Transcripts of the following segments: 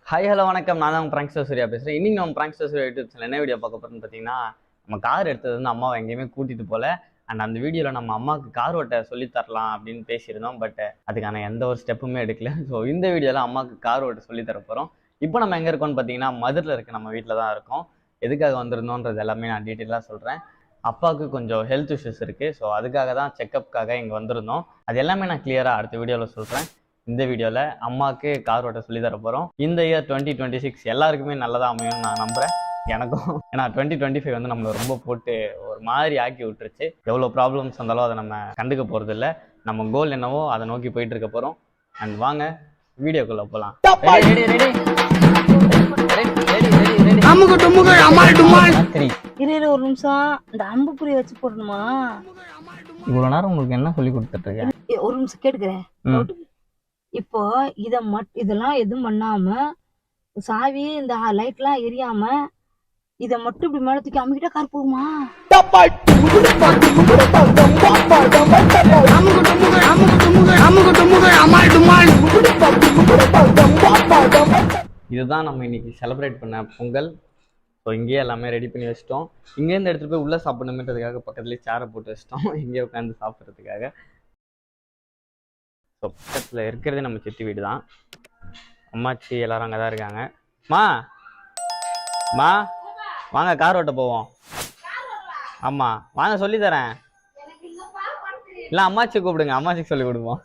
Hi hello வணக்கம். நான் தான் பிராங்க்ஸ்டர் சூர்யா பேசுகிறேன். இன்றைக்கி நம்ம பிராங்க்ஸ்டர் சூர்யா யூடியூப் சேனல் என்ன வீடியோ பார்க்க போகிறோம்னு பார்த்தீங்கன்னா, நம்ம கார் எடுத்தது வந்து அம்மாவை எங்கேயுமே கூட்டிகிட்டு போகல. அண்ட் அந்த வீடியோவில் நம்ம அம்மாவுக்கு கார் ஓட்ட சொல்லித்தரலாம் அப்படின்னு பேசியிருந்தோம். பட் அதுக்கான எந்த ஒரு ஸ்டெப்புமே எடுக்கல. ஸோ இந்த வீடியோவில் அம்மாவுக்கு கார் ஓட்ட சொல்லித்தர போகிறோம். இப்போ நம்ம எங்கே இருக்கோம்னு பார்த்தீங்கன்னா, மதுரில் இருக்க நம்ம வீட்டில் தான் இருக்கோம். எதுக்காக வந்திருந்தோன்றது எல்லாமே நான் டீட்டெயிலாக சொல்கிறேன். அப்பாவுக்கு கொஞ்சம் ஹெல்த் இஷ்யூஸ் இருக்குது. ஸோ அதுக்காக தான் செக்கப்புக்காக இங்கே வந்திருந்தோம். அது எல்லாமே நான் கிளியராக அடுத்த வீடியோவில் சொல்கிறேன். இந்த வீடியோவில் அம்மாவுக்கு கார் ஓட்ட சொல்லி தர போகிறோம். இந்த இயர் 2026 எல்லாருக்குமே நல்லதாக அமையும்னு நான் நம்புகிறேன். எனக்கும் ஏன்னா 2025 வந்து நம்மளை ரொம்ப போட்டு ஒரு மாதிரி ஆக்கி விட்டுருச்சு. எவ்வளோ ப்ராப்ளம்ஸ் வந்தாலும் அதை நம்ம கண்டுக்க போகிறது இல்லை. நம்ம கோல் என்னவோ அதை நோக்கி போயிட்டு இருக்க போகிறோம். அண்ட் வாங்க வீடியோக்குள்ளே போகலாம். ஒரு நிமிஷம் இந்த அம்புக்குறி வச்சு போடணுமா? இவ்வளோ நேரம் உங்களுக்கு என்ன சொல்லி கொடுத்துட்டு இருக்கேன்? ஒரு நிமிஷம் கேட்டுக்கிறேன். இப்போ இதெல்லாம் எதுவும் பண்ணாம சாவி இந்த லைட் எல்லாம் எரியாம இத மட்டும் இப்படி மேல தூக்கி அம்மிக்கிட்ட கார் போகுமா? இதுதான் நம்ம இன்னைக்கு செலிப்ரேட் பண்ண பொங்கல். ஸோ இங்கேயே எல்லாமே ரெடி பண்ணி வச்சிட்டோம். இங்கேருந்து எடுத்துகிட்டு போய் உள்ளே சாப்பிடணுன்றதுக்காக பக்கத்துலேயே சேரை போட்டு வச்சிட்டோம். இங்கே உட்காந்து சாப்பிட்றதுக்காக. ஸோ பக்கத்தில் இருக்கிறதே நம்ம சித்தி வீடு தான். அம்மாச்சி எல்லாரும் அங்கே தான் இருக்காங்க. மா வாங்க கார் ஓட்ட போவோம். ஆமாம் வாங்க சொல்லி தரேன். இல்லை அம்மாச்சி கூப்பிடுங்க, அம்மாச்சிக்கு சொல்லி கொடுப்போம்.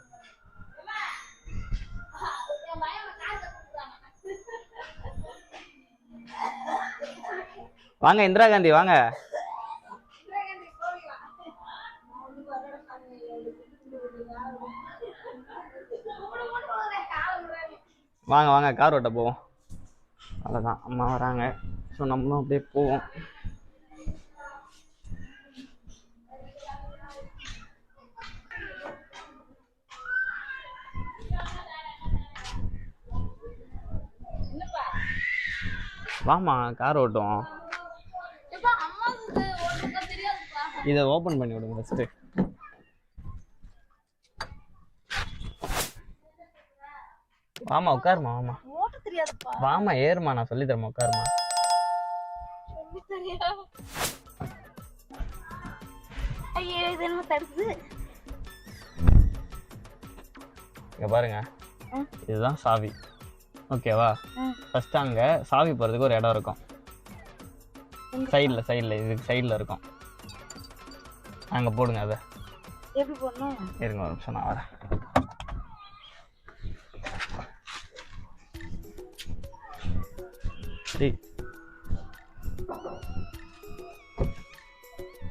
வாங்க இந்திரா காந்தி வாங்க. வாங்க வாங்க கார் ஓட்ட போவோம். அவ்வளோதான் அம்மா வராங்க. ஸோ நம்மளும் அப்படியே போவோம். வாமா கார் ஓட்டுவோம். இதை ஓப்பன் பண்ணி விடுங்க ஃபஸ்ட்டு. வாமா உட்காருமா. வாமா வாமா ஏறுமா, நான் சொல்லி தரமா. உட்காருமா. இங்க பாருங்க, இதுதான் சாவி. ஓகேவா? ஃபர்ஸ்ட் அங்க சாவி போறதுக்கு ஒரு இடம் இருக்கும். சைடுல இதுக்கு சைடுல இருக்கும். அங்க போடுங்க. அதை எப்படி போடணும்? இருங்க ஒரு நிமிஷம், நான் வரேன்.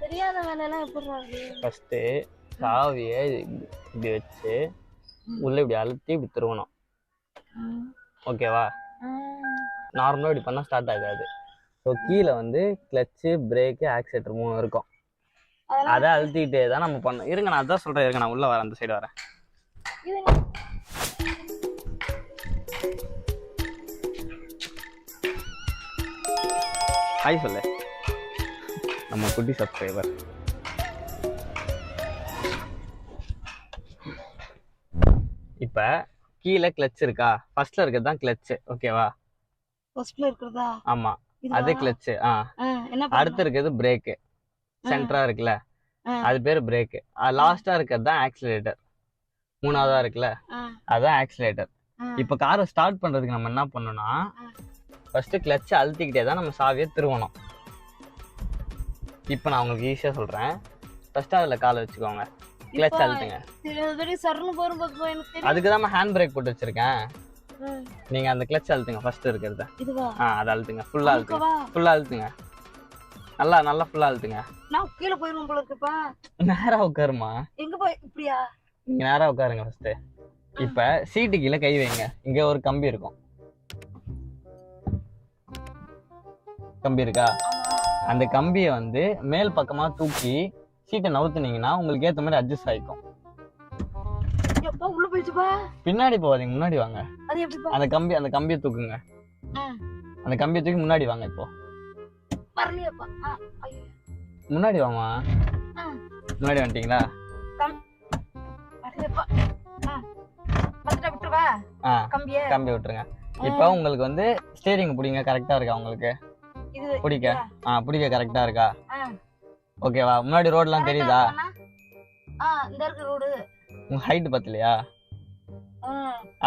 தெரியாத வேலையெல்லாம் எப்படி? ஃபர்ஸ்ட்டு சாவியை இப்படி வச்சு உள்ள இப்படி அழுத்தி இப்படி திருவணும். ஓகேவா? நார்மலாக இப்படி பண்ணால் ஸ்டார்ட் ஆகாது. ஸோ கீழே வந்து கிளச்சு, பிரேக்கு, ஆக்சிலேட்டர் 3 இருக்கும். அதை அழுத்திக்கிட்டே தான் நம்ம பண்ணணும். இருங்க நான் அதான் சொல்கிறேன். இருங்க நான் உள்ளே வரேன், அந்த சைடு வரேன். ஹாய் சொல்லு நம்ம குட்டி சப்ஸ்கிரைபர். இப்போ கீழே கிளச் இருக்கா? ஃபர்ஸ்ட்ல இருக்கிறது தான் கிளச்சு. ஓகேவா? ஃபர்ஸ்ட்ல இருக்கிறதா? ஆமா, அது கிளச்சு. அடுத்து இருக்கிறது பிரேக்கு. சென்டரா இருக்குல்ல, அது பேர் பிரேக்கு. லாஸ்டா இருக்கிறது தான் ஆக்சிலேட்டர். 3ஆவதா இருக்குல்ல, அதுதான் ஆக்சிலேட்டர். இப்போ காரை ஸ்டார்ட் பண்றதுக்கு நம்ம என்ன பண்ணணும்னா, ஃபர்ஸ்ட் கிளச்சை அழுத்திக்கிட்டே தான் நம்ம சாவியை திருவணும். இப்போ நான் உங்களுக்கு ஈஸியா சொல்றேன். ஃபர்ஸ்ட் அதுல காலை வச்சுக்கோங்க, கிளச் அழுத்துங்க. அதுக்கு தான் ஹேண்ட் பிரேக் போட்டு வச்சிருக்கேன். நீங்க அந்த கிளச் அழுத்துங்க. ஃபர்ஸ்ட் இருக்கிறத அதை அழுத்துங்க. ஃபுல்லா அழுத்துங்க. ஃபுல்லா அழுத்துங்க. நல்லா ஃபுல்லா அழுத்துங்க. நான் கீழே போயிரும் போல இருக்குப்பா. நேரா உட்காருமா. எங்க போய் இப்படியா? நீங்க நேரா உட்காருங்க ஃபர்ஸ்ட். இப்ப சீட்டு கீழே கை வைங்க. இங்க ஒரு கம்பி இருக்கும். கம்பி இருக்கா? அந்த கம்பியை வந்து மேல் பக்கமா தூக்கி சீட்டை நவுத்துனீங்கன்னா உங்களுக்கு ஏத்த மாதிரி அட்ஜஸ்ட் ஆயிக்கும். பின்னாடி போவாதீங்க, முன்னாடி வாங்க. அந்த கம்பியை தூக்குங்க. அந்த கம்பியை தூக்கி முன்னாடி வாங்க. இப்போ முன்னாடி வாமா. முன்னாடி வந்துட்டீங்களா? கம்பி விட்டுருங்க. இப்போ உங்களுக்கு வந்து ஸ்டீரிங் பிடிங்க கரெக்டா இருக்கா உங்களுக்கு? இது பிடிக்க பிடிக்க கரெக்டா இருக்கா? ஆ. ஓகேவா? முன்னாடி ரோட்லாம் தெரியுதா? இந்த இருக்க ரோடு. உங்க ஹைட் பத்தலையா?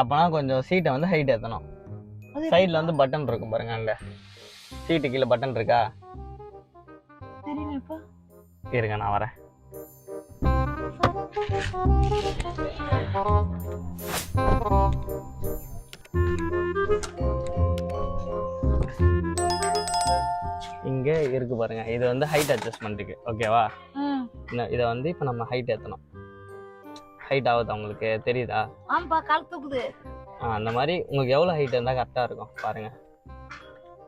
அப்பனா கொஞ்சம் சீட்டை வந்து ஹைட் ஏத்தணும். சைடுல வந்து பட்டன் இருக்கும் பாருங்க, அங்க சீட்டு கீழே பட்டன் இருக்கா? இருங்க நான் வரேன். இங்க இருக்கு பாருங்க, இது வந்து ஹைட் அட்ஜஸ்ட்மெண்ட்டுக்கு. ஓகேவா? இதை வந்து இப்போ நம்ம ஹைட் ஏற்றணும். ஹைட் ஆகுது உங்களுக்கு தெரியுதா? ஆமாப்பா, கால் தூக்குது. அந்த மாதிரி உங்களுக்கு எவ்வளோ ஹைட் இருந்தால் கரெக்டாக இருக்கும் பாருங்க.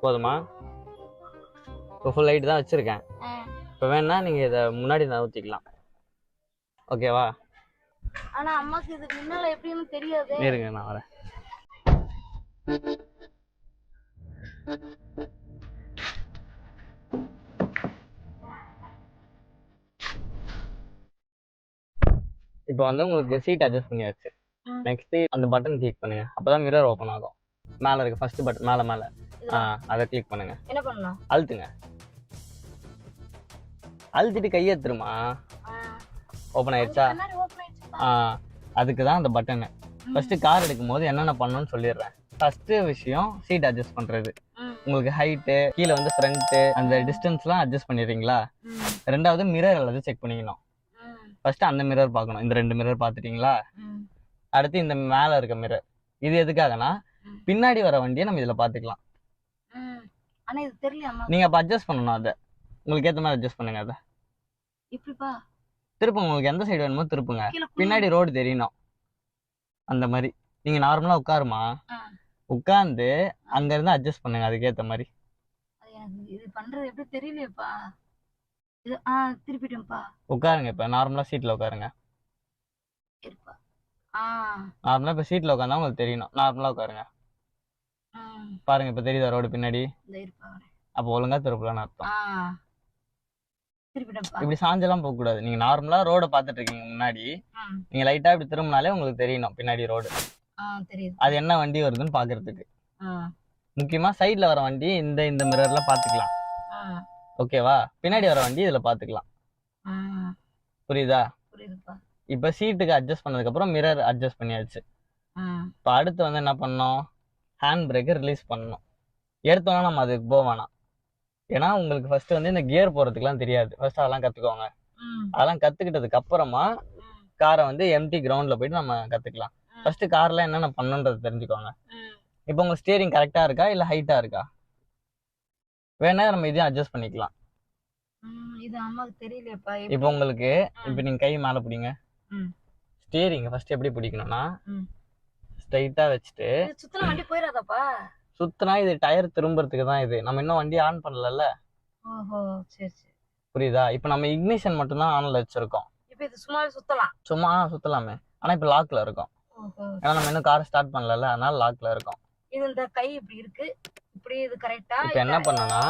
போதுமா? இப்போ ஃபுல் ஹைட் தான் வச்சுருக்கேன். இப்போ வேணா நீங்கள் இதை முன்னாடி நகர்த்திக்கலாம். ஓகேவா? ஆனால் அம்மாக்கு இது முன்னால எப்படின்னு தெரியாது. இருங்க நான் வரேன். இப்போ வந்து உங்களுக்கு சீட் அட்ஜஸ்ட் பண்ணியாச்சு. நெக்ஸ்ட் அந்த பட்டன் கிளிக் பண்ணுங்க, அப்பதான் மிரர் ஓபன் ஆகும். மேல இருக்கு ஃபர்ஸ்ட் பட்டன், மேல அதை கிளிக் பண்ணுங்க. என்ன பண்ணணும்? அழுத்துங்க. அழுத்திட்டு கையை திருமா. ஓபன் ஆயிடுச்சா? அதுக்கு தான் அந்த பட்டன். ஃபர்ஸ்ட் கார் எடுக்கும் போது என்னென்ன பண்ணணும்னு சொல்லிடுறேன். ஃபர்ஸ்ட் விஷயம் சீட் அட்ஜஸ்ட் பண்றது. உங்களுக்கு ஹைட்டு, கீழே வந்து ஃப்ரண்ட், அந்த டிஸ்டன்ஸ்லாம் அட்ஜஸ்ட் பண்ணிடுறீங்களா? ரெண்டாவது மிரர் எல்லாத்தையும் செக் பண்ணிக்கணும். ஃபர்ஸ்ட் அந்த மிரர் பார்க்கணும். இந்த 2 மிரர் பார்த்துட்டீங்களா? அடுத்து இந்த மேல இருக்க மிரர். இது எதுக்காகனா பின்னாடி வர வண்டியை நம்ம இதுல பாத்துக்கலாம். நீங்க அப்ப அட்ஜஸ்ட் பண்ணணும். அதை உங்களுக்கு ஏத்த மாதிரி அட்ஜஸ்ட் பண்ணுங்க. அதை திருப்புங்க, உங்களுக்கு எந்த சைடு வேணுமோ திருப்புங்க. பின்னாடி ரோடு தெரியணும். அந்த மாதிரி நீங்க நார்மலா உட்காருமா, உட்கார்ந்து அங்க இருந்து அட்ஜஸ்ட் பண்ணுங்க அதுக்கேத்த மாதிரி. இது பண்றது எப்படி தெரியலையேப்பா. திருப்பிட்டேன்ப்பா. உட்காருங்க, இப்ப நார்மலா சீட்ல உட்காருங்க. நார்மலா இப்ப சீட்ல உட்காந்தா உங்களுக்கு தெரியணும். நார்மலா உட்காருங்க. பாருங்க, இப்ப தெரியுதா ரோடு பின்னாடி? அப்ப ஒழுங்கா திருப்பலான்னு அர்த்தம். இப்படி சாஞ்செல்லாம் போக கூடாது. நீங்க நார்மலா ரோட பாத்துட்டு இருக்கீங்க முன்னாடி, நீங்க லைட்டா இப்படி திரும்பினாலே உங்களுக்கு தெரியணும் பின்னாடி ரோடு. அது என்ன வண்டி வருதுன்னு பாக்குறதுக்கு. முக்கியமா சைட்ல வர வண்டி இந்த மிரர்ல பாத்துக்கலாம். ஓகேவா? பின்னாடி வர வண்டி இதுல பாத்துக்கலாம். புரியுதா? இப்ப சீட்டுக்கு அட்ஜஸ்ட் பண்ணதுக்கு அப்புறம் மிரர் அட்ஜஸ்ட் பண்ணியாச்சு. இப்ப அடுத்து வந்து என்ன பண்ணணும்? ஹேண்ட் பிரேக்கை ரிலீஸ் பண்ணணும். எடுத்தோம்னா நம்ம அதுக்கு போவானா, ஏன்னா உங்களுக்கு ஃபர்ஸ்ட் வந்து இந்த கியர் போறதுக்குலாம் தெரியாது. ஃபர்ஸ்ட் அதெல்லாம் கத்துக்கோங்க. அதெல்லாம் கத்துக்கிட்டதுக்கு அப்புறமா காரை வந்து எம்டி கிரவுண்ட்ல போயிட்டு நம்ம கத்துக்கலாம். ஃபர்ஸ்ட் கார்ல என்னென்ன பண்ணணுன்றது தெரிஞ்சுக்கோங்க. இப்போ உங்க ஸ்டியரிங் கரெக்டா இருக்கா இல்ல ஹைட்டா இருக்கா? வேணா நம்ம இதையும் அட்ஜஸ்ட் பண்ணிக்கலாம். இப்போ உங்களுக்கு இப்போ நீங்க கை மேல பிடிங்க. ஸ்டியரிங் ஃபர்ஸ்ட் எப்படி பிடிக்கணும்னா ஸ்ட்ரைட்டா வச்சுட்டு. சுத்தனா வண்டி போயிராதப்பா. சுத்தனா இது டயர் திரும்புறதுக்கு தான். இது நம்ம இன்னும் வண்டி ஆன் பண்ணலல்ல. ஓஹோ, சரி சரி. புரியுதா? இப்போ நம்ம இக்னிஷன் மட்டும் தான் ஆன்ல வச்சிருக்கோம். இப்போ இது சும்மாவே சுத்தலாம். சும்மா சுத்தலாமே, ஆனா இப்போ லாக்ல இருக்கும். ஏன்னா நம்ம இன்னும் கார் ஸ்டார்ட் பண்ணலல்ல, அதனால லாக்ல இருக்கும். இது இந்த கை இப்படி இருக்கு, இப்படி இது கரெக்ட்டா? இப்போ என்ன பண்ணனா,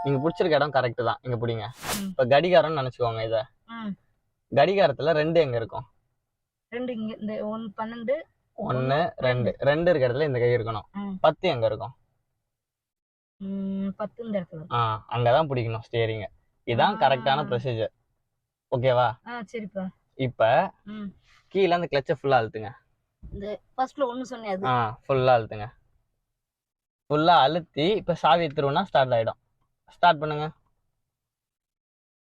நீங்க பிடிச்சிருக்க இடம் கரெக்ட் தான். இங்க பிடிங்க. இப்போ கடிகாரம்னு நினைச்சுக்கோங்க. இத கடிகாரத்துல 2 எங்க இருக்கும்? 2 இங்க. இந்த 12 1 2 இருக்க இடத்துல இந்த கை இருக்கணும். 10 எங்க இருக்கும்? 10 இந்த இடத்துல. அங்கதான் பிடிக்கணும் ஸ்டியரிங். இதான் கரெக்டான ப்ரொசீஜர். ஓகேவா? சரிப்பா. இப்ப கீழ அந்த கிளட்சை ஃபுல்லா அழுத்துங்க. இந்த ஃபர்ஸ்ட்ல 1 சொன்னே அது. ஃபுல்லா அழுத்துங்க. ஃபுல்லா அழுத்தி இப்ப சாவி திருவுனா ஸ்டார்ட் ஆயிடும். ஸ்டார்ட் பண்ணுங்க.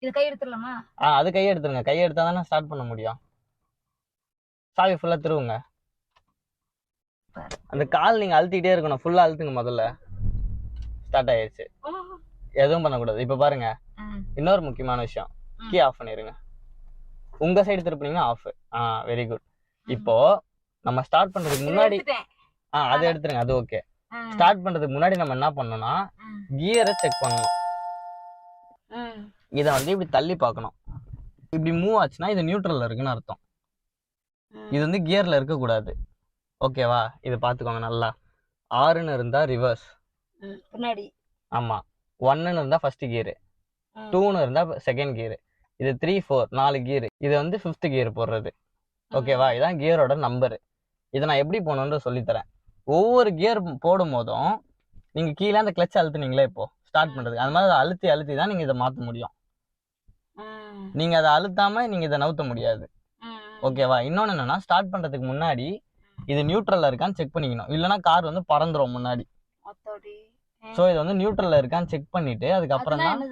இது கை எடுத்துறலாமா? அது கை எடுத்துருங்க. கை எடுத்தா தானே ஸ்டார்ட் பண்ண முடியும். சாவி ஃபுல்லா திருவுங்க. அந்த கால் நீங்க அழுத்திட்டே இருக்கணும். ஃபுல்லா அழுத்துங்க. முதல்ல ஸ்டார்ட் ஆயிடுச்சு. எதுவும் பண்ணக்கூடாது. இப்ப பாருங்க, இன்னொரு முக்கியமான விஷயம், கீ ஆஃப் பண்ணிருங்க. உங்க சைடு திருப்பினீங்கன்னா ஆஃப். Very good. இப்போ நம்ம ஸ்டார்ட் பண்றதுக்கு முன்னாடி அதை எடுத்துருங்க. அது ஓகே. ஸ்டார்ட் பண்றதுக்கு முன்னாடி நம்ம என்ன பண்ணணும்னா கியரை செக் பண்ணணும். இதை வந்து இப்படி தள்ளி பார்க்கணும். இப்படி மூவ் ஆச்சுன்னா இது நியூட்ரல்ல இருக்குன்னு அர்த்தம். இது வந்து கியர்ல இருக்க கூடாது. ஓகேவா? இது பாத்துக்கோங்க நல்லா. 6ன்னு இருந்தா ரிவர்ஸ் பின்னாடி. ஆமா. 1ன்னு இருந்தா ஃபர்ஸ்ட் கியர், 2ன்னு இருந்தா செகண்ட் கியர், இது 3 4 4 கியர். இது வந்து 5th கியர் போடுறது. ஓகேவா? இதான் கியரோட நம்பர். இதை நான் எப்படி போகணும்னு சொல்லித்தரேன். ஒவ்வொரு கியர் போடும் போதும் நீங்க கீழே அந்த கிளச் அழுத்துனீங்களே இப்போ ஸ்டார்ட் பண்றதுக்கு, அது மாதிரி அதை அழுத்தி அழுத்தி தான் நீங்க இதை மாத்த முடியும். நீங்க அதை அழுத்தாம நீங்க இதை நவுத்த முடியாது. ஓகேவா? இன்னொன்னு என்னன்னா, ஸ்டார்ட் பண்றதுக்கு முன்னாடி இது நியூட்ரல்ல இருக்கான்னு செக் பண்ணிக்கணும், இல்லைன்னா கார் வந்து பறந்துரும் முன்னாடி. ஸோ இது வந்து நியூட்ரல்ல இருக்கான்னு செக் பண்ணிட்டு அதுக்கப்புறம் தான்.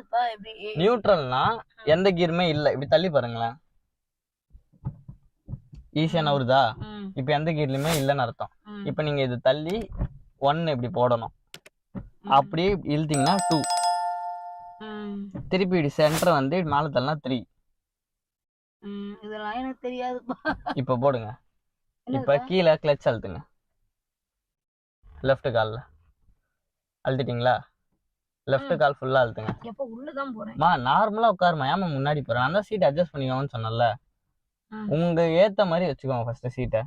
நியூட்ரல்னா எந்த கீருமே இல்லை, இப்படி தள்ளி பாருங்களேன், ஈஸியா நவுறுதா? இப்ப எந்த கீர்லயுமே இல்லைன்னு அர்த்தம். இப்ப நீங்க இது தள்ளி 1 இப்படி போடணும், அப்படியே இழுத்தீங்கன்னா 2, திருப்பி இப்படி சென்டர் வந்து மேல தள்ளனா 3. இதெல்லாம் எனக்கு தெரியாதுப்பா. இப்ப போடுங்க. இப்ப கீழே கிளச் அழுத்துங்க, லெஃப்ட் கால்ல அழுத்திட்டீங்களா? லெஃப்ட் கால் ஃபுல்லா அழுத்துங்க. எப்ப உள்ளதான் போறேன் மா நார்மலா உட்காருமா, ஏமா முன்னாடி போறேன்? நான் தான் சீட் அட்ஜஸ்ட் பண்ணிக்கோன்னு சொன்னல. உங்க ஏத்த மாதிரி வச்சுக்கோங்க ஃபர்ஸ்ட் சீட்டை.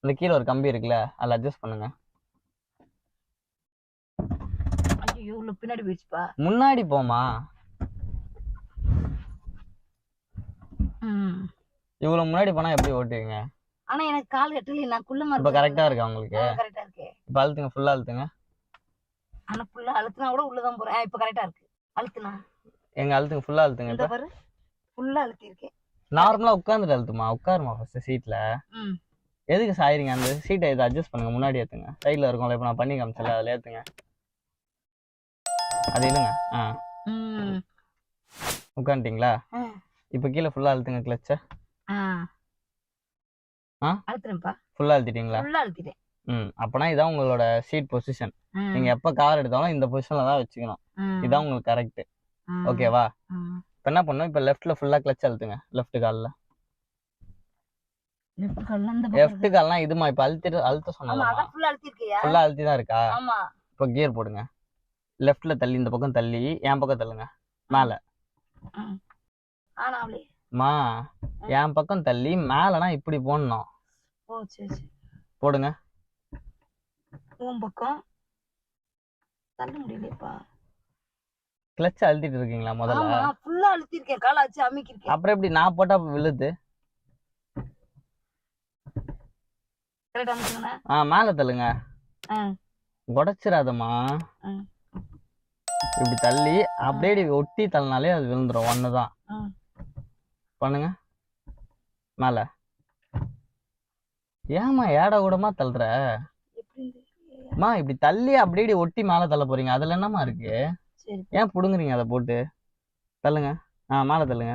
இந்த கீழே ஒரு கம்பி இருக்குல்ல, அதில் அட்ஜஸ்ட் பண்ணுங்க. ஐயோ உள்ள பின்னாடி போயிடுச்சுப்பா. முன்னாடி போமா, இவ்வளவு முன்னாடி போனா எப்படி ஓட்டுவீங்க? ஆனா எனக்கு கால் எட்டல, நான் குள்ளமா இப்ப கரெக்டா இருக்கா உங்களுக்கு? கரெக்டா இருக்கு. இப்ப அழுத்துங்க, ஃபுல்லா அழுத்துங்க. ஆனா ஃபுல்லா அழுத்துனா கூட உள்ளதான் போறேன். இப்ப கரெக்டா இருக்கு. அழுத்துனா எங்க அழுத்துங்க, ஃபுல்லா அழுத்துங்க. இந்த பாரு ஃபுல்லா அழுத்தி இருக்கேன். நார்மலா உட்கார்ந்துட்டு அழுத்துமா, உட்காருமா ஃபர்ஸ்ட் சீட்ல. எதுக்கு சாயிறீங்க? அந்த சீட்டை இதை அட்ஜஸ்ட் பண்ணுங்க, முன்னாடி ஏத்துங்க. சைட்ல இருக்கும்ல, இப்ப நான் பண்ணி காமிச்சல, அதுல ஏத்துங்க. அது இல்லைங்க. உட்காந்துட்டீங்களா? இப்ப கீழே ஃபுல்லா அழுத்துங்க கிளச்ச. அழுத்துறேன்ப்பா. ஃபுல்லா அழுத்திட்டீங்களா? ஃபுல்லா அழுத்திட்டேன். அப்பனா இதான் உங்களோட சீட் பொசிஷன். நீங்க எப்ப கார் எடுத்தாலும் இந்த பொசிஷன்ல தான் வச்சுக்கணும். இதான் உங்களுக்கு கரெக்ட். ஓகேவா? இப்ப என்ன பண்ணும், இப்ப லெஃப்ட்ல ஃபுல்லா கிளச் அழுத்துங்க. லெஃப்ட் கால்ல லெஃப்ட் கால்னா இதுமா, இப்ப அழுத்த சொன்னல, ஃபுல்லா அழுத்தி தான் இருக்கா? இப்ப கியர் போடுங்க. லெஃப்ட்ல தள்ளி, இந்த பக்கம் தள்ளி, என் பக்கம் தள்ளுங்க, மேல. மா என் பக்கம் தள்ளி மேலனா இப்படி போடணும். போடுங்க. உன் பக்கம் தள்ள முடியலப்பா. கிளட்ச் அழுத்திட்டு இருக்கீங்களா முதல்ல? ஆமா ஃபுல்லா அழுத்தி இருக்கேன், காலை வச்சு அமுக்கி இருக்கேன். அப்புறம் எப்படி நான் போட்டா விழுது? கரெக்ட்டா அமுக்குங்க. மேல தள்ளுங்க. உடைச்சிராதம்மா. இப்படி தள்ளி அப்படியே ஒட்டி தள்ளினாலே அது விழுந்துரும். ஒண்ணுதான் பண்ணுங்க. மேல ஏமா ஏட கூடமா தள்ளுற? மா இப்படி தள்ளி அப்படியே ஒட்டி மேல தள்ள போறீங்க, அதுல என்னமா இருக்கு? ஏன் புடுங்குறீங்க அதை போட்டு? தள்ளுங்க. மேல தள்ளுங்க.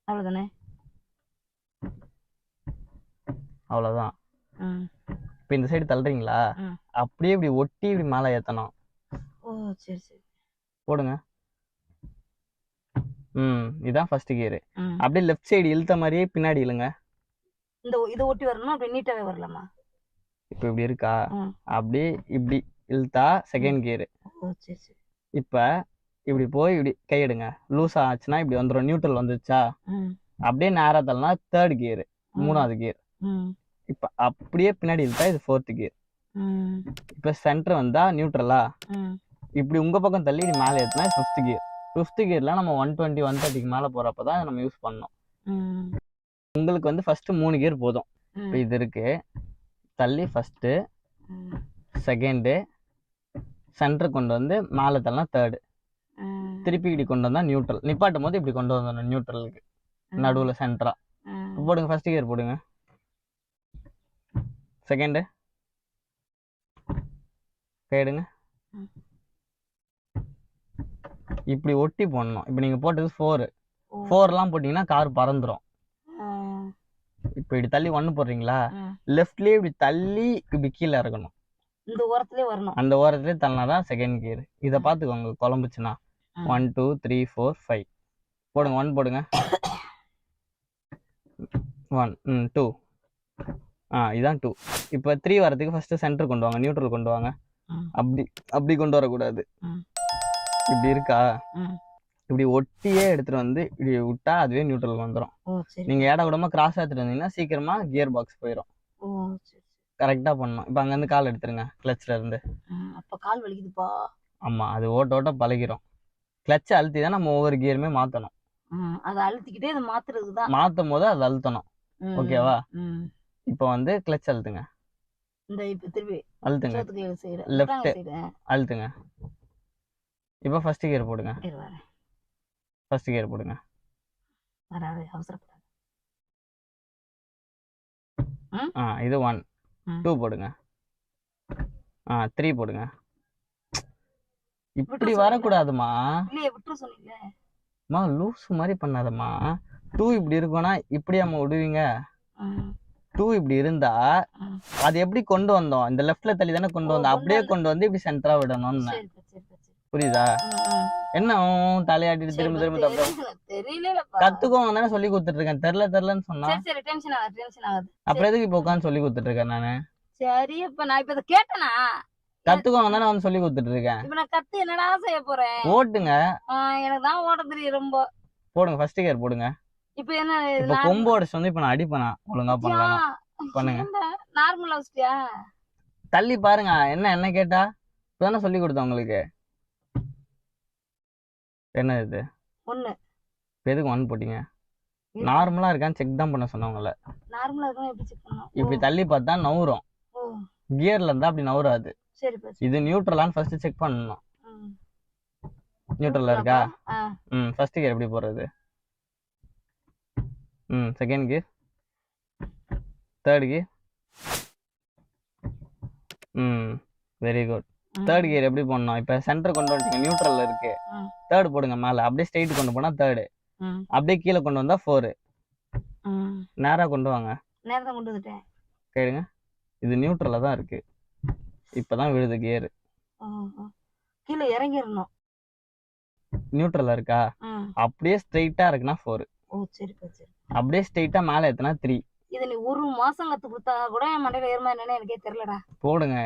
அவ்வளவுதானே? அவ்வளவுதான். இப்ப இந்த சைடு தள்ளுறீங்களா? அப்படியே இப்படி ஒட்டி இப்படி மேல ஏத்தணும். போடுங்க. இதான் ஃபர்ஸ்ட் கியர். அப்படியே லெஃப்ட் சைடு இழுத்த மாதிரியே பின்னாடி இழுங்க. இந்த இத ஒட்டி வரணுமா? அப்படியே நீட்டாவே வரலாமா? இப்ப இப்படி இருக்கா? அப்படியே இப்படி இழுத்தா செகண்ட் கியர். இப்ப இப்படி போய் இப்படி கை எடுங்க. லூஸ் ஆச்சுன்னா இப்படி வந்துடும். நியூட்ரல் வந்துச்சா? அப்படியே நேரா தள்ளனா தேர்ட் கியர், மூணாவது கியர். இப்ப அப்படியே பின்னாடி இழுத்தா இது ஃபோர்த் கியர். இப்ப சென்டர் வந்தா நியூட்ரலா? இப்படி உங்க பக்கம் தள்ளி இது மேலே ஏத்துனா ஃபிஃப்த் கியர். ஃபிஃப்த் கியர்ல நம்ம 120 130க்கு மேல போறப்பதான் நம்ம யூஸ் பண்ணணும். உங்களுக்கு வந்து ஃபர்ஸ்ட் 3 கியர் போதும். இப்போ இது இருக்கு, தள்ளி ஃபர்ஸ்ட், செகண்ட், சென்டர் கொண்டு வந்து மேலே தள்ளனா தேர்டு, திருப்பி இப்படி கொண்டு வந்தா நியூட்ரல். நிப்பாட்டும் போது இப்படி கொண்டு வந்துடணும் நியூட்ரலுக்கு நடுவுல சென்டரா. போடுங்க, ஃபர்ஸ்ட் கியர் போடுங்க. செகண்ட் கைடுங்க. இப்படி ஒட்டி போடணும். இப்ப நீங்க போட்டது 4 போட்டீங்கன்னா கார் பறந்துரும். இப்ப இப்படி தள்ளி 1 போடுறீங்களா? லெஃப்ட்லயே இப்படி தள்ளி இப்படி கீழே இறக்கணும். இந்த ஓரத்திலே வரணும். அந்த ஓரத்திலே தள்ளினாதான் செகண்ட் கியர். இதை பார்த்துக்கோங்க குழம்புச்சுன்னா. 1 2 3 4 5 போடுங்க. 1 போடுங்க. 1 2 இதான் 2. இப்போ 3 வரதுக்கு ஃபர்ஸ்ட் சென்டர் கொண்டு வாங்க, நியூட்ரல் கொண்டு வாங்க. அப்படி கொண்டு வரக்கூடாது. இப்படி இருக்கா? இப்படி ஒட்டியே எடுத்துட்டு வந்து இப்படி விட்டா அதுவே நியூட்ரல் வந்துடும். நீங்க ஏடா கூடமா கிராஸ் எடுத்துட்டு வந்தீங்கன்னா சீக்கிரமா கியர் பாக்ஸ் போயிடும். கரெக்டா பண்ணணும். இப்ப அங்க இருந்து கால் எடுத்துருங்க, கிளச்ல இருந்து. அப்ப கால் வலிக்குதுப்பா. ஆமா, அது ஓட்ட பழகிரும். கிளச் அழுத்தி தான் நம்ம ஒவ்வொரு கியருமே மாத்தணும். அதை அழுத்திக்கிட்டே அதை மாத்துறதுதான். மாத்தும் போது அது அழுத்தணும். ஓகேவா? இப்போ வந்து கிளச் அழுத்துங்க. இந்த இப்ப திருப்பி அழுத்துங்க. சோத்துக்கு சைடு லெஃப்ட் சைடு அழுத்துங்க. இப்போ ஃபர்ஸ்ட் கியர் போடுங்க. வரேன் ஃபர்ஸ்ட் கியர் போடுங்க. வராது அவசரப்படாது. இது 1 2 போடுங்க. 3 போடுங்க. இப்படி வரக்கூடாதுமா. இல்லையே விட்டுற சொன்னீங்களே. அம்மா லூஸ் மாதிரி பண்ணாதம்மா. 2 இப்படி இருக்கும்னா இப்படி அம்மா விடுவீங்க. 2 இப்படி இருந்தா அது எப்படி கொண்டு வந்தோம்? இந்த லெஃப்ட்ல தள்ளி தானே கொண்டு வந்தோம். அப்படியே கொண்டு வந்து இப்படி சென்டரா விடணும்னு. புரியுதா? என்ன தலையாட்டிட்டு திரும்ப திரும்ப தெரியல. கத்துக்கோங்க தானே சொல்லி கொடுத்துட்டு இருக்கேன். தெரியலன்னு சொன்னா அப்புறம் எதுக்கு இப்ப உட்காந்து சொல்லி கொடுத்துட்டு இருக்கேன் நானு? சரி இப்ப நான் இப்ப இதை கேட்டேனா? கத்துக்கோங்க தானே வந்து சொல்லி கொடுத்துட்டு இருக்கேன். இப்ப நான் கத்து என்னடா செய்ய போறேன்? ஓட்டுங்க. எனக்கு தான் ஓட்ட தெரியும் ரொம்ப. போடுங்க ஃபர்ஸ்ட் கியர் போடுங்க. இப்ப என்ன இப்ப கொம்பு உடைச்சு வந்து இப்ப நான் அடிப்பேனா? ஒழுங்கா பண்ணலாம். பண்ணுங்க. நார்மலா வச்சியா? தள்ளி பாருங்க. என்ன கேட்டா இப்பதானே சொல்லி கொடுத்தேன் உங்களுக்கு. என்ன இது 1 எதுக்கு 1 போட்டீங்க? நார்மலா இருக்கான்னு செக் தான் பண்ண சொன்னவங்கள. நார்மலா இருக்கா எப்படி செக் பண்ணனும்? இப்படி தள்ளி பார்த்தா நவுரும். கியர்ல இருந்தா அப்படி நவுறாது. சரி இது நியூட்ரலான்னு ஃபர்ஸ்ட் செக் பண்ணனும். நியூட்ரல்ல இருக்கா? ஃபர்ஸ்ட் கியர் எப்படி போறது? Second gear, third gear. Very good. Third gear எப்படி போடணும்? இப்ப சென்டர் கொண்டு வந்துட்டீங்க, நியூட்ரல்ல இருக்கு. தேர்ட் போடுங்க மேல. அப்படியே ஸ்ட்ரைட் கொண்டு போனா தேர்ட். அப்படியே கீழே கொண்டு வந்தா 4. நேரா கொண்டு வாங்க. நேரா கொண்டு வந்துட்டேன். கேளுங்க. இது நியூட்ரல்ல தான் இருக்கு. இப்பதான் விழுது கியர். கீழே இறங்கிரணும். நியூட்ரல்ல இருக்கா? அப்படியே ஸ்ட்ரைட்டா இருக்குனா 4. ஓ சரி சரி. அப்படியே ஸ்ட்ரைட்டா மேல ஏத்துனா 3. இத நீ 1 மாசம் கத்து கொடுத்தா கூட என் மண்டையில ஏறுமா என்னன்னு எனக்கே தெரியலடா. போடுங்க.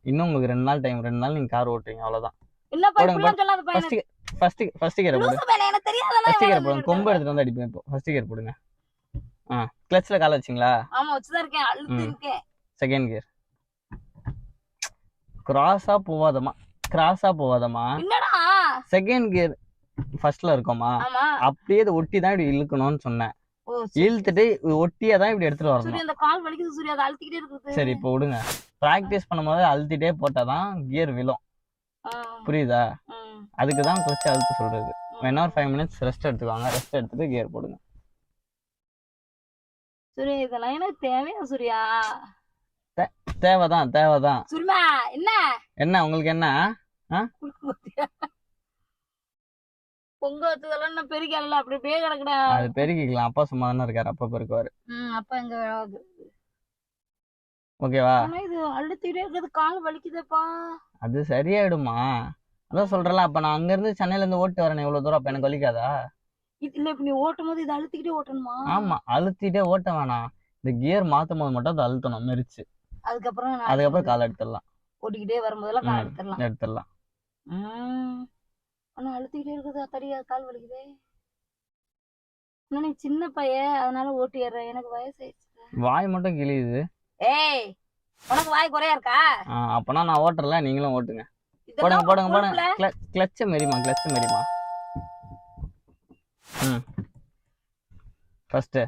இன்னும் உங்களுக்கு 2 நாள் டைம். 2 நாள் நீங்க கார் ஓட்டுறீங்க அவ்வளவுதான். என்னப்பா இப்படிலாம் சொல்லாத பையன். ஃபர்ஸ்ட் கியர் போடுங்க. எனக்கு தெரியாதல. ஃபர்ஸ்ட் கியர் போடுங்க. கொம்பு எடுத்துட்டு வந்து அடிப்பேன் இப்போ. ஃபர்ஸ்ட் கியர் போடுங்க. கிளட்ச்ல கால் வச்சீங்களா? ஆமா வச்சுதான் இருக்கேன். அழுத்தி இருக்கேன். Second gear. கிராஸா போவாதமா. என்னடா? செகண்ட் கியர் ஃபர்ஸ்ட்ல இருக்கோமா? அப்படியே இத ஒட்டி தான் இப்படி இழுக்கணும்னு சொன்னேன். இழுத்துட்டு ஒட்டியா தான் இப்படி எடுத்துட்டு வரணும். சூர்யா அந்த கால் வலிக்குது சூர்யா, அத அழுத்திட்டே இருக்குது. சரி இப்போ விடுங்க. பிராக்டிஸ் பண்ணும்போது அழுத்திட்டே போட்டாதான் கியர் விழும். புரியுதா? அதுக்கு தான் கிளட்ச் அழுத்த சொல்றது. வேணா ஒரு 5 மினிட்ஸ் ரெஸ்ட் எடுத்துவாங்க. ரெஸ்ட் எடுத்துட்டு கியர் போடுங்க. சூர்யா இதெல்லாம் எனக்கு தேவையா சூர்யா? தேவைதான். சூர்யா என்ன உங்களுக்கு என்ன? பொங்க வச்சதெல்லாம் நான் பெருக்கல, அப்படியே கிடக்குடா. அது பெருக்கிக்கலாம். அப்பா சும்மா தானே இருக்காரு. அப்பா பெருக்குவாரு. அப்பா எங்க ஓகேவா? ஆனா இது அழுத்திட்டே இருக்குது, கால் வலிக்குதேப்பா. அது சரியாயிடுமா? அதான் சொல்றேன்ல. அப்ப நான் அங்க இருந்து சென்னையில இருந்து ஓட்டு வரேன் இவ்வளவு தூரம். அப்ப எனக்கு வலிக்காதா? இல்ல இப்ப நீ ஓட்டும் போது இது அழுத்திக்கிட்டே ஓட்டணுமா? ஆமா, அழுத்திட்டே ஓட்ட வேணாம். இந்த கியர் மாத்தும் போது மட்டும் அதை அழுத்தணும் மெரிச்சு. அதுக்கப்புறம் கால் எடுத்துடலாம். ஓட்டிக்கிட்டே வரும்போதெல்லாம் கால் எடுத்துடலாம். ஆனா அழுத்திக்கிட்டே இருக்குது. அத்தடியா கால் வலிக்குதே. நீ சின்ன பையன் அதனால ஓட்டி ஏற. எனக்கு வயசாயிடுச்சு. வாய் மட்டும் கிழியுது. ஏய் உனக்கு வாய் குறையா இருக்கா? அப்பனா நான் ஓட்டுறல, நீங்களும் ஓட்டுங்க. போடுங்க. கிளட்ச் மெரிமா. ஃபர்ஸ்ட்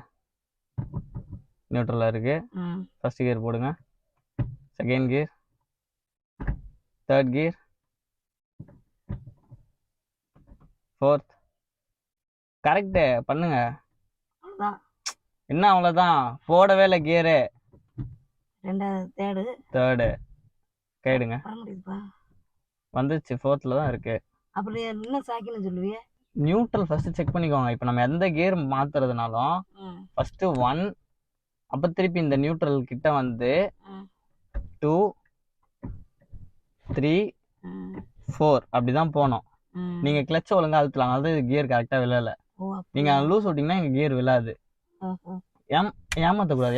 நியூட்ரல்ல இருக்கு. ஃபர்ஸ்ட் கியர் போடுங்க. Second gear, third gear, fourth. Correct பண்ணுங்க. என்ன அவ்வளவுதான்? போடவே இல்லை கியரு. தேர்டு கேடுங்க. வந்துச்சு. ஃபோர்த்ல தான் இருக்கு. அப்படி என்ன சாக்கின்னு சொல்லுவீங்க? நியூட்ரல் ஃபர்ஸ்ட் செக் பண்ணிக்கோங்க. இப்போ நம்ம எந்த கியர் மாத்துறதுனாலும் ஃபர்ஸ்ட் 1, அப்ப திருப்பி இந்த நியூட்ரல் கிட்ட வந்து 2, 3, 4 அப்படிதான் போனோம். நீங்க கிளட்ச் ஒழுங்கா அழுத்தலாம். அதாவது கியர் கரெக்டா விழல. நீங்க லூஸ் விட்டீங்கன்னா எங்க கியர் விழாது. ஏமாத்தக்கூடாது.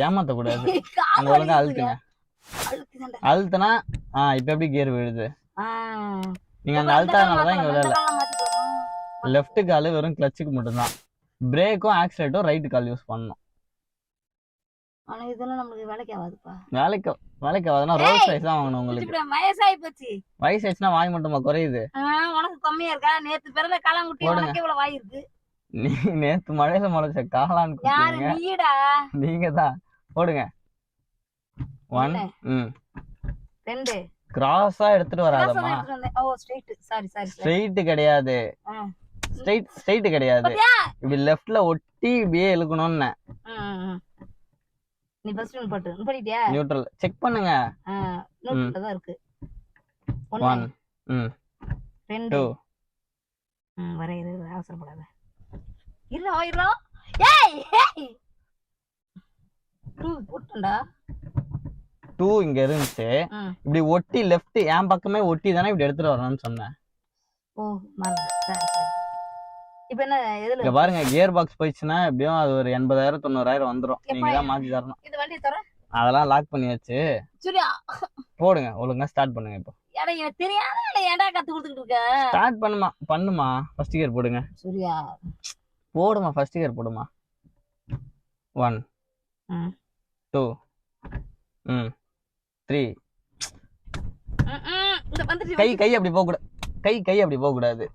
அங்க ஒழுங்கா அழுத்துங்க. அழுத்தினா இப்ப எப்படி கியர் விழுது? நீங்க அங்க அழுத்தாதனாலதான் இங்க விழல. லெஃப்ட் கால் வெறும் கிளட்சுக்கு மட்டும்தான். பிரேக்கும் ஆக்சிலேட்டரும் ரைட் கால் யூஸ் பண்ணணும். ஆனா இதெல்லாம் நமக்கு வேலைக்கு ஆகாதுப்பா. வேலைக்கு ஆகாதுன்னா ரோல்ஸ் ரைஸ் தான் வாங்கணும் உங்களுக்கு. வயசாயி போச்சு. வயசாயிடுச்சுன்னா வாய் மட்டுமா குறையுது? உனக்கு கம்மியா இருக்கா? நேத்து பிறந்த காளாங்குட்டி உனக்கு இவ்வளவு வாய் இருக்கு. நீ நேத்து மழையில முளைச்ச காளான் குட்டிங்க. நீடா? நீங்க தான். போடுங்க. 1 2 கிராஸா எடுத்துட்டு வராதம்மா. ஓ ஸ்ட்ரைட். சாரி. ஸ்ட்ரைட் கிடையாது. ஸ்ட்ரைட் கிடையாது. இப்படி லெஃப்ட்ல ஒட்டி இப்படியே இழுக்கணும்னு. நீ ஃபர்ஸ்ட் ஒன் பண்ணிட்டியா? நியூட்ரல் செக் பண்ணுங்க. நியூட்ரல்ல தான் இருக்கு. 1 2 வரே அவசரப்படாத. இருடா. ஏய் 2 போட்டடா. 2 இங்க இருந்துச்சு. இப்படி ஒட்டி லெஃப்ட் என் பக்கமே ஒட்டி தானே இப்படி எடுத்துட்டு வரணும்னு சொன்னேன். ஓ சரி. இப்போ என்ன எதுல? இங்க பாருங்க கியர் பாக்ஸ் போயிடுச்சுன்னா எப்படியும் அது ஒரு 80,000 90,000 வந்துரும். நீங்க தான் மாத்தி தரணும். இது வண்டி தர. அதெல்லாம் லாக் பண்ணியாச்சு. சூர்யா போடுங்க ஒழுங்கா ஸ்டார்ட் பண்ணுங்க. இப்போ எனக்கு தெரியாத ஏன்டா கத்து கொடுத்துட்டு இருக்க? ஸ்டார்ட் பண்ணுமா ஃபர்ஸ்ட் கியர் போடுங்க. சூர்யா போடுமா ஃபர்ஸ்ட் கியர் போடுமா. 1 2 3 கை அப்படி போக கூடாது. கை அப்படி போக கூடாது.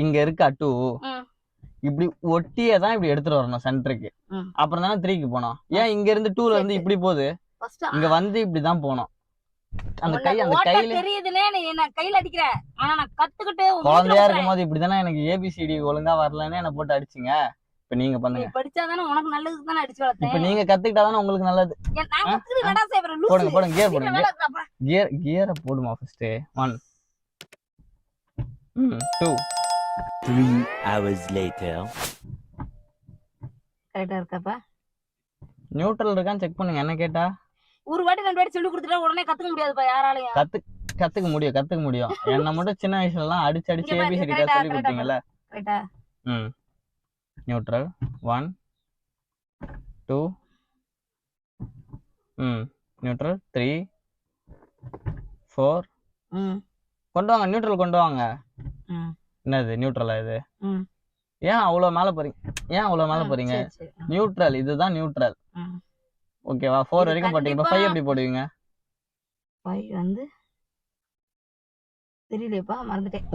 இங்க இருக்கா 2 இப்படி ஒட்டியே தான் இப்படி எடுத்துட்டு வரணும் சென்டருக்கு. அப்புறம் தானே 3க்கு போனோம். ஏன் இங்க இருந்து 2ல இருந்து இப்படி போகுது? இங்க வந்து இப்படிதான் போனோம். அந்த கையில தெரியுதுனே நீ என்ன கையில அடிக்கிற. ஆனா நான் கத்துக்கிட்டு குழந்தையா இருக்கும்போது இப்படிதானே எனக்கு ஏபிசிடி ஒழுங்கா வரலன்னு என்ன போட்டு அடிச்சிங்க. இப்ப நீங்க பண்ணுங்க. படிச்சாதானே உனக்கு நல்லதுக்கு தானே அடிச்சு வளர்த்தேன். இப்ப நீங்க கத்துக்கிட்டாதானே உங்களுக்கு நல்லது. நான் கத்துக்கிட்டு என்னடா செய்றேன்? லூசு. போடுங்க கியர் போடுங்க. கியரை போடுமா ஃபர்ஸ்ட். 1 2 3 hours later. கரெக்ட்டா இருக்காப்பா? நியூட்ரல் இருக்கான்னு செக் பண்ணுங்க. என்ன கேட்டா ஒரு வாட்டி 2 வாட்டி சொல்லி கொடுத்துட்டா உடனே கத்துக்க முடியாதுப்பா யாராலயும். கத்துக்க முடியும். என்ன மட்டும் சின்ன வயசுல எல்லாம் அடிச்சு ஏபிசிடி சொல்லி கொடுத்தீங்கல்ல. கரெக்ட்டா? நியூட்ரல் 1 2 நியூட்ரல் 3 4 கொண்டு வாங்க. நியூட்ரல் கொண்டு வாங்க. என்னது நியூட்ரலா இது? ஏன் அவ்வளவு மேல போறீங்க? நியூட்ரல் இதுதான் நியூட்ரல். ஓகேவா? 4 வரைக்கும் போட்டீங்க. இப்ப 5 எப்படி போடுவீங்க? 5 வந்து தெரியலையப்பா மறந்துட்டேன்.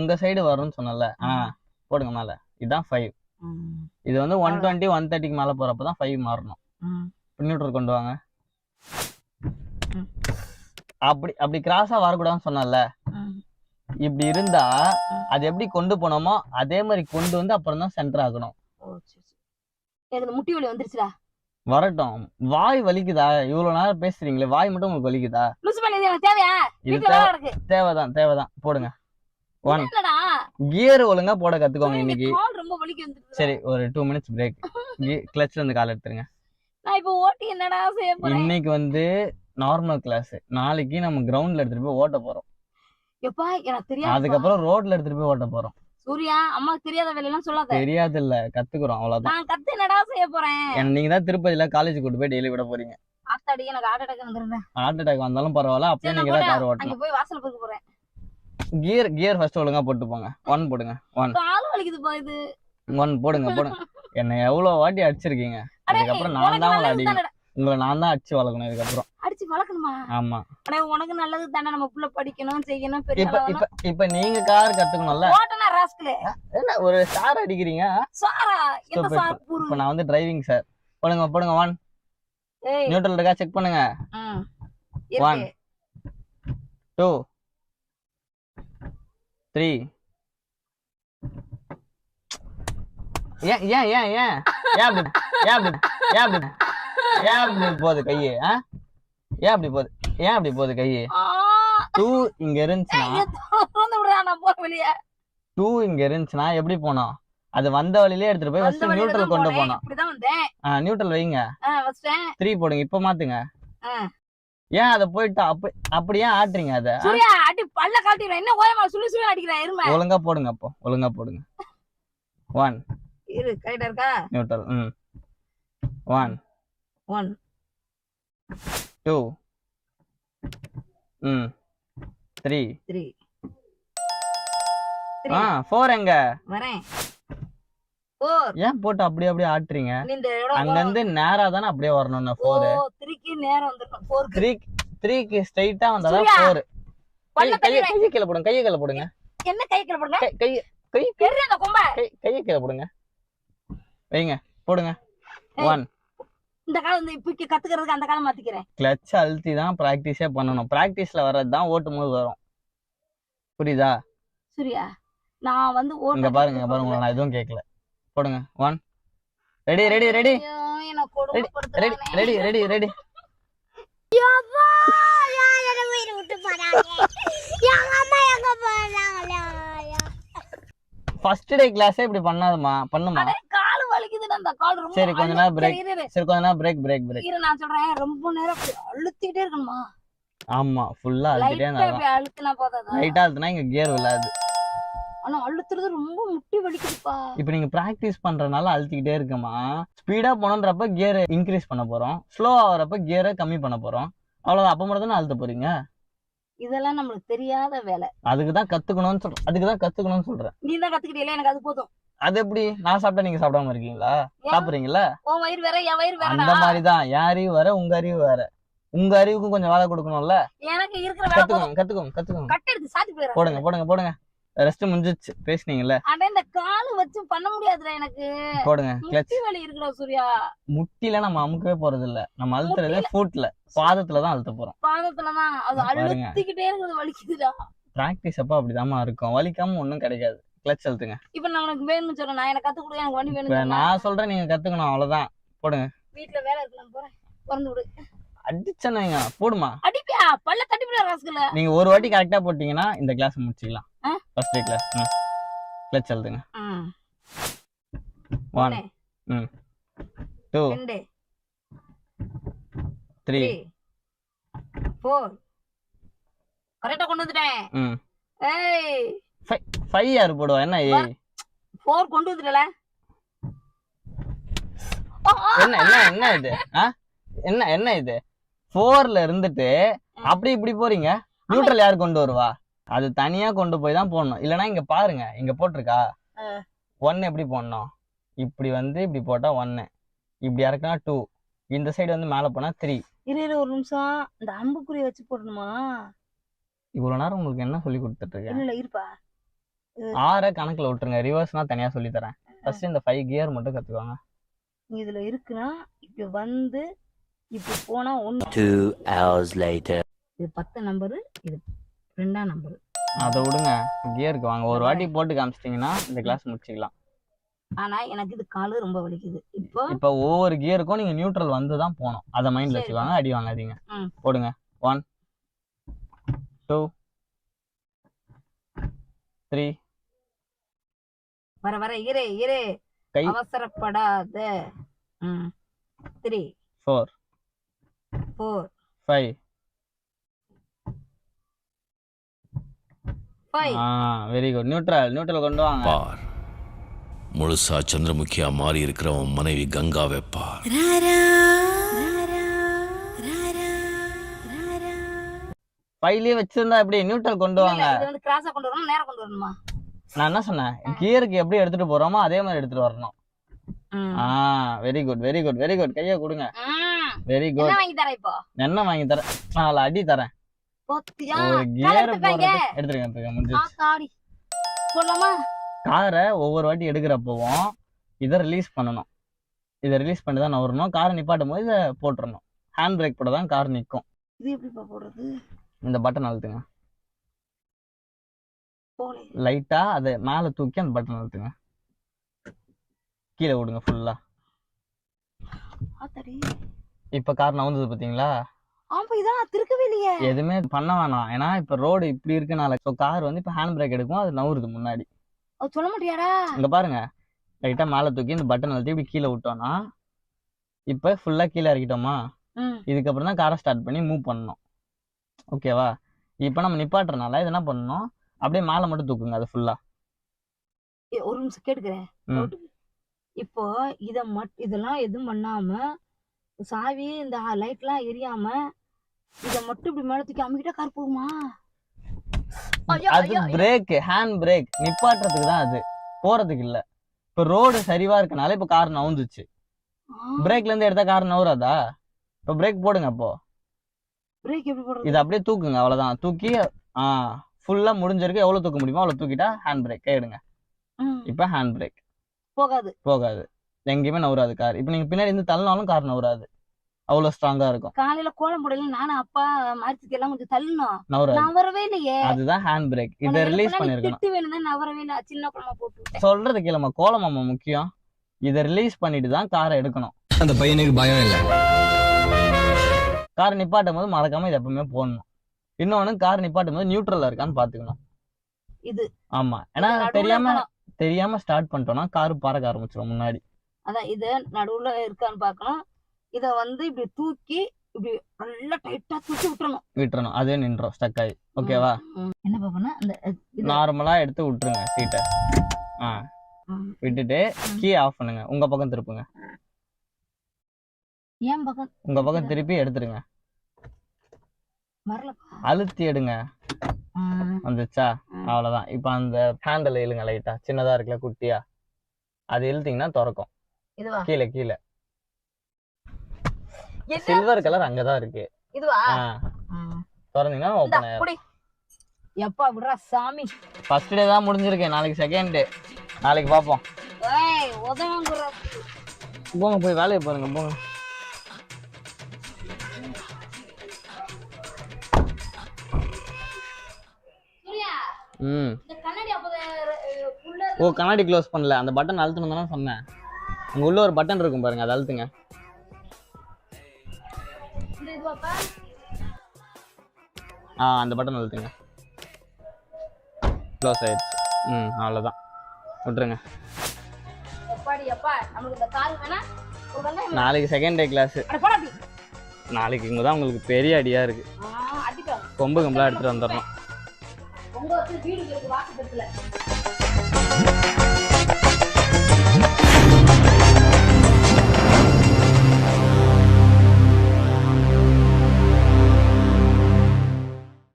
உங்க சைடு வரும்னு சொன்னல. போடுங்க மேல. இதுதான் 5. இது வந்து 120 130க்கு மேல போறப்பதான் 5 மாறணும். நியூட்ரல் கொண்டு வாங்க. அப்படி கிராஸா வரக்கூடாதுன்னு சொன்னல. இப்படி இருந்தா அது எப்படி கொண்டு போனோமோ அதே மாதிரி கொண்டு வந்து அப்புறம் தான் சென்டர் ஆகணும். எனக்கு முட்டி வலி வந்துருச்சுடா. வரட்டும். வாய் வலிக்குதா? இவ்வளவு நேரம் பேசுறீங்களே, வாய் மட்டும் உங்களுக்கு வலிக்குதா? தேவைதான். போடுங்க. 1 கியர் ஒழுங்கா போட கத்துக்கோங்க இன்னைக்கு. சரி ஒரு 2 மினிட்ஸ் பிரேக். கிளச்ல இருந்து கால் எடுத்துருங்க. இன்னைக்கு வந்து நார்மல் கிளாஸ். நாளைக்கு நம்ம கிரவுண்ட்ல எடுத்துட்டு போய் ஓட்ட போறோம். அதுக்கப்புறம் ரோட்ல எடுத்துட்டு போய் ஓட்ட போறோம். சூர்யா அம்மாக்கு தெரியாத வேலையெல்லாம் சொல்லாத. தெரியாது இல்ல, கத்துக்குறோம் அவ்வளவுதான். நான் கத்து என்னடா செய்ய போறேன்? நீங்க தான் திருப்பதியில காலேஜ் கூட்டு போய் டெய்லி விட போறீங்க. ஆத்தாடி எனக்கு ஹார்ட் அட்டாக் வந்துருங்க. ஹார்ட் அட்டாக் வந்தாலும் பரவாயில்ல, அப்படியே நீங்க தான் கார் ஓட்டணும். அங்க போய் வாசல் போக போறேன். கியர் ஃபர்ஸ்ட் ஒழுங்கா போட்டு போங்க. 1 போடுங்க. 1 கால் வலிக்குது பா இது. 1 போடுங்க. என்ன எவ்வளவு வாட்டி அடிச்சிருக்கீங்க. அதுக்கப்புறம் நான் தான் உங்களை அடிச்சு வளர்க்கணும். இதுக்கப்புறம் அடிச்சு வளர்க்கணுமா? ஆமா. அட உனக்கு நல்லது தானே, நம்ம புள்ள படிக்கணும் செய்யணும். இப்ப நீங்க கார் கத்துக்கணும்ல. ஓட்டனா ராஸ்கலே. என்ன ஒரு சார் அடிக்கிறீங்க? சாரா? எந்த சார்? இப்ப நான் வந்து டிரைவிங் சார். போடுங்க 1. நியூட்ரல் இருக்கா செக் பண்ணுங்க. 1 2 3 ஏன் அப்படி போகுது கையே? ஏன் அப்படி போகுது கையே? 2 இங்க இருந்துச்சுன்னா எப்படி போனோம்? அது வந்த வழியிலே எடுத்துட்டு போய் ஃபர்ஸ்ட் நியூட்ரல் கொண்டு போனோம். நியூட்ரல் வைங்க. 3 போடுங்க. இப்ப மாத்துங்க. ஏன் அத போயிட்டு அப்படி ஏன் ஆட்டுறீங்க? அத ஒழுங்கா போடுங்க. அப்போ ஒழுங்கா போடுங்க. 1 நியூட்ரல். 1 2 3 4 எங்க வரேன்? ஏன் போட்டு அப்படியே ஆட்டுறீங்க? அங்க இருந்து நேரா தானே அப்படியே வரணும். 4 3க்கு நேரா வந்துரும். 3க்கு ஸ்ட்ரைட்டா வந்தாதான் 4. கையை கீழ போடுங்க. என்ன கையை கீழ போடுங்க? கையை கீழ போடுங்க. வைங்க. போடுங்க. 1 இந்த காலம் இப்ப கத்துக்கிறதுக்கு அந்த காலம் மாத்திக்கிறேன். கிளட்ச் அழுத்தி தான் ப்ராக்டிஸே பண்ணணும். ப்ராக்டிஸ்ல வர்றது தான் ஓட்டும் போது வரும். புரியுதா? சூர்யா நான் வந்து இங்க பாருங்க உங்களை நான் எதுவும் கேட்கல. போடுங்க 1 ready ready ready ready ready ready ready. First day கிளாஸே இப்படி பண்ணாதமா பண்ணுமா? கால் வலிக்குதுடா அந்த கால் ரொம்ப. சரி கொஞ்ச நேரம் பிரேக். சரி கொஞ்ச நேரம் பிரேக் பிரேக் பிரேக். இரு நான் சொல்றேன் ரொம்ப நேரம் அழுத்திட்டே இருக்கணுமா? ஆமா ஃபுல்லா அழுத்திட்டே இருந்தா அழுத்தினா போதாதா? லைட்டா அழுத்தினா இங்க கியர் விழாது. ஆனா அழுத்துறது ரொம்ப முட்டி வலிக்குதுப்பா. இப்போ நீங்க பிராக்டிஸ் பண்றதுனால அழுத்திக்கிட்டே இருக்கமா. ஸ்பீடா போனன்றப்ப கியர் இன்க்ரீஸ் பண்ண போறோம், ஸ்லோ ஆகிறப்ப கியரை கம்மி பண்ண போறோம். அவ்வளவுதான். அப்ப மட்டும் தானே அழுத்த போறீங்க. இதெல்லாம் நம்மளுக்கு தெரியாத வேலை. அதுக்கு தான் கத்துக்கணும்னு சொல்றேன். நீ தான் கத்துக்கிட்டீல, எனக்கு அது போதும். அது எப்படி? நான் சாப்பிட்டா நீங்க சாப்பிடாம இருக்கீங்களா? சாப்பிடுறீங்களா? உன் வயிறு வேற என் வயிறு வேற. அந்த மாதிரி தான் என் அறிவு வேற உங்க அறிவு வேற. உங்க அறிவுக்கும் கொஞ்சம் வேலை கொடுக்கணும்ல. எனக்கு இருக்கிற வேலை கத்துக்கோங்க. கட் எடுத்து சாத்தி போயிரா. போடுங்க. ரெஸ்ட் முடிஞ்சிச்சு பேசுனீங்கல்ல. அட இந்த கால் வச்சு பண்ண முடியாதுடா எனக்கு. போடுங்க கிளட்ச். முட்டி வலி இருக்குடா சூர்யா. முட்டில நம்ம அமுக்கவே போறது இல்ல. நம்ம அழுத்துறதே ஃபுட்ல, பாதத்துல தான் அழுத்த போறோம். பாதத்துல தான். அது அழுத்திக்கிட்டே இருக்குது, வலிக்குதுடா. பிராக்டிஸ் அப்ப அப்படிதாம்மா இருக்கும். வலிக்காம ஒண்ணும் கிடைக்காது. கிளட்ச் அழுத்துங்க. இப்போ நான் உனக்கு வேணும்னு சொல்றேன். நான் எனக்கு கத்து கொடு, எனக்கு வண்டி வேணும். நான் சொல்றேன் நீங்க கத்துக்கணும், அவ்வளவுதான். போடுங்க. வீட்ல வேலை இருக்கலாம், போறேன். திறந்து விடு. அடிச்சனங்க போடுமா. அடிப்பியா? பல்ல தட்டிப்பியா ராஸ்கல. நீங்க ஒரு வாட்டி கரெக்ட்டா போட்டீங்கன்னா இந்த கிளாஸ் முடிச்சிடலாம். First day class. கிளட்ச் அழுத்துங்க. 1 2 3 4 கரெக்ட்டா கொண்டு வந்துட்டேன். ஏய் 5 யாரு போடுவா? என்ன ஏய் 4 கொண்டு வந்துட்டல. என்ன இது? என்ன இது? 4ல இருந்துட்டு அப்படி இப்படி போறீங்க. நியூட்ரல் யார் கொண்டு வருவா? அது தனியா கொண்டு போய் தான் போடணும். இல்லனா இங்க பாருங்க, இங்க போட்டிருக்கா 1 எப்படி போடணும்? இப்படி வந்து இப்படி போட்டா 1, இப்படி இறக்குனா 2, இந்த சைடு வந்து மேல போனா 3. இரு ஒரு நிமிஷம், இந்த அம்புக்குறி வச்சு போடணுமா? இவ்வளவு நேரம் உங்களுக்கு என்ன சொல்லி கொடுத்துட்டு இருக்கேன்? இல்ல இருப்பா. 6 கணக்குல விட்டுருங்க, ரிவர்ஸ்னா தனியா சொல்லி தரேன். ஃபர்ஸ்ட் இந்த 5 கியர் மட்டும் கத்துக்கோங்க. இதுல இருக்குனா இப்ப வந்து இப்ப போனா 2 hours later. இது 10 நம்பர், இது 2ஆம் நம்பர். அதை விடுங்க, கியருக்கு வாங்க. ஒரு வாட்டி போட்டு காமிச்சிட்டீங்கன்னா இந்த கிளாஸ் முடிச்சுக்கலாம். ஆனா எனக்கு இது காலு ரொம்ப வலிக்குது. இப்போ ஒவ்வொரு கியருக்கும் நீங்க நியூட்ரல் வந்து தான் போகணும். அதை மைண்ட்ல வச்சுக்கோங்க. அடி வாங்காதீங்க. போடுங்க. 1 2 3 வர இரு அவசரப்படாத. 3 4 5 வெரி குட். நியூட்ரல் கொண்டு வாங்க. பார், முழுசா சந்திரமுகியா மாறி இருக்கிறவன் மனைவி கங்காவை பார். பையிலே வச்சிருந்தா எப்படி? நியூட்ரல் கொண்டு வாங்க. இது வந்து கிராஸா கொண்டு வரணும், நேரா கொண்டு வரணுமா? நான் என்ன சொன்னேன்? கியருக்கு எப்படி எடுத்துட்டு போறோமோ அதே மாதிரி எடுத்துட்டு வரணும். Very good. கைய கொடுங்க. Very good. என்ன வாங்கி தர? இப்போ என்ன வாங்கி தரேன்? நான் அடி தரேன். ஒரு கியர் எடுத்துருங்க. முடிஞ்சிச்சு. போலாமா? காரை ஒவ்வொரு வாட்டி எடுக்கிறப்பவும் இதை ரிலீஸ் பண்ணணும். இதை ரிலீஸ் பண்ணி தான் நவரணும். காரை நிப்பாட்டும் போது இதை போட்டுறணும். ஹேண்ட் பிரேக் போட தான் கார் நிற்கும். இது எப்படி போடுறது? இந்த பட்டன் அழுத்துங்க. லைட்டா அதை மேல தூக்கி அந்த பட்டன் அழுத்துங்க. கீழே விடுங்க ஃபுல்லா. இப்ப கார் நவுந்தது பாத்தீங்களா? எதுவுமே பண்ண வேணாம். ஏன்னா இப்ப ரோடு இப்படி இருக்கனால கார் வந்து இப்ப ஹேண்ட் பிரேக் எடுக்கும், அது நவுறுது முன்னாடி. சொல்ல மாட்டியாடா? இங்க பாருங்க, லைட்டா மேல தூக்கி இந்த பட்டன் அழுத்தி இப்படி கீழே விட்டோம்னா இப்ப ஃபுல்லா கீழே இறக்கிட்டோமா, இதுக்கப்புறம் தான் காரை ஸ்டார்ட் பண்ணி மூவ் பண்ணணும். ஓகேவா? இப்ப நம்ம நிப்பாட்டுறதுனால இது என்ன பண்ணணும், அப்படியே மேல மட்டும் தூக்குங்க அது ஃபுல்லா. ஒரு நிமிஷம் கேட்டுக்கிறேன். இப்போ இதெல்லாம் எதுவும் பண்ணாம, சாவி இந்த லைட்லாம் எரியாம, இத மட்டும் இப்படி மேல தூக்கி அமுக்கிட்டா கார் போகுமா? அது பிரேக், ஹேண்ட் பிரேக். நிப்பாட்டுறதுக்கு தான், அது போறதுக்கு இல்ல. இப்ப ரோடு சரிவா இருக்கனால இப்ப கார் நவுந்துச்சு. பிரேக்ல இருந்து எடுத்தா கார் நவுறாதா? இப்ப பிரேக் போடுங்க. அப்போ பிரேக் எப்படி போடுறது? இது அப்படியே தூக்குங்க. அவ்வளவுதான். தூக்கி ஃபுல்லா முடிஞ்சிருக்கு. எவ்வளவு தூக்க முடியுமோ அவ்வளவு தூக்கிட்டா ஹேண்ட் பிரேக் கையிடுங்க. இப்ப ஹேண்ட் பிரேக் போகாது. எங்கேயுமே நவுறாது கார். இப்ப நீங்க பின்னாடி இருந்து தள்ளினாலும் கார் நவுறாது. அவ்வளவு ஸ்ட்ராங்கா இருக்கும். காலையில கோலம் போடல நானும் அப்பா மாரிச்சுக்கு எல்லாம் கொஞ்சம் தள்ளணும், நவராது. நவரவே இல்லையே. அதுதான் ஹேண்ட் பிரேக். இதை ரிலீஸ் பண்ணிருக்கணும். திட்டு வேணும், நவரவே இல்லை. சின்ன குழம்பா போட்டு சொல்றது கேளுமா, கோலமாமா முக்கியம். இதை ரிலீஸ் பண்ணிட்டு தான் காரை எடுக்கணும். அந்த பையனுக்கு பயம் இல்லை. காரை நிப்பாட்டும் போது மறக்காம இது எப்பவுமே போடணும். இன்னொன்னு கார் நிப்பாட்டும் போது நியூட்ரல்ல இருக்கான்னு பாத்துக்கணும். இது ஆமா, ஏன்னா தெரியாம ஸ்டார்ட் பண்ணிட்டோம்னா காரு பறக்க ஆரம்பிச்சிடும் முன்னாடி. அதான் இது நடுவுல இருக்கான்னு பாக்கணும். இத வந்து இப்படி தூக்கி இப்படி நல்லா டைட்டா தூக்கி விட்டுறணும். அதுவே நின்றோம் ஸ்டக் ஆகி. ஓகேவா? என்ன பாப்பனா அந்த நார்மலா எடுத்து விட்டுருங்க சீட்டை. விட்டுட்டு கீ ஆஃப் பண்ணுங்க. உங்க பக்கம் திருப்புங்க. ஏன் பக்கம்? உங்க பக்கம் திருப்பி எடுத்துருங்க. அழுத்தி எடுங்க. வந்துச்சா? அவ்வளவுதான். இப்ப அந்த ஹேண்டில் இழுங்க லைட்டா. சின்னதா இருக்குல்ல குட்டியா, அது இழுத்தீங்கன்னா திறக்கும். கீழே கீழே சில்வர் கலர் அங்கதான் இருக்கு. இதுவா? திறந்தீங்கன்னா ஓபன் ஆயிடும். எப்பா விடுறா சாமி. ஃபர்ஸ்ட் டே தான் முடிஞ்சிருக்கு. நாளைக்கு செகண்ட் டே. நாளைக்கு பாப்போம். போங்க, போய் வேலையை பாருங்க. போங்க. ஓ, கண்ணாடி க்ளோஸ் பண்ணல. அந்த பட்டன் அழுத்தணும் தானே சொன்னேன். அங்க உள்ள ஒரு பட்டன் இருக்கும் பாருங்க, அதை அழுத்துங்க. அந்த பட்டன் அழுத்துங்க. க்ளோஸ் ஆயிடுச்சு. அவ்வளோதான். விட்டுருங்க. நாளைக்கு செகண்ட் டே கிளாஸ். நாளைக்கு இங்கே தான் உங்களுக்கு பெரிய அடியா இருக்கு. கொம்பு கம்பெல்லாம் எடுத்துட்டு வந்துடணும்.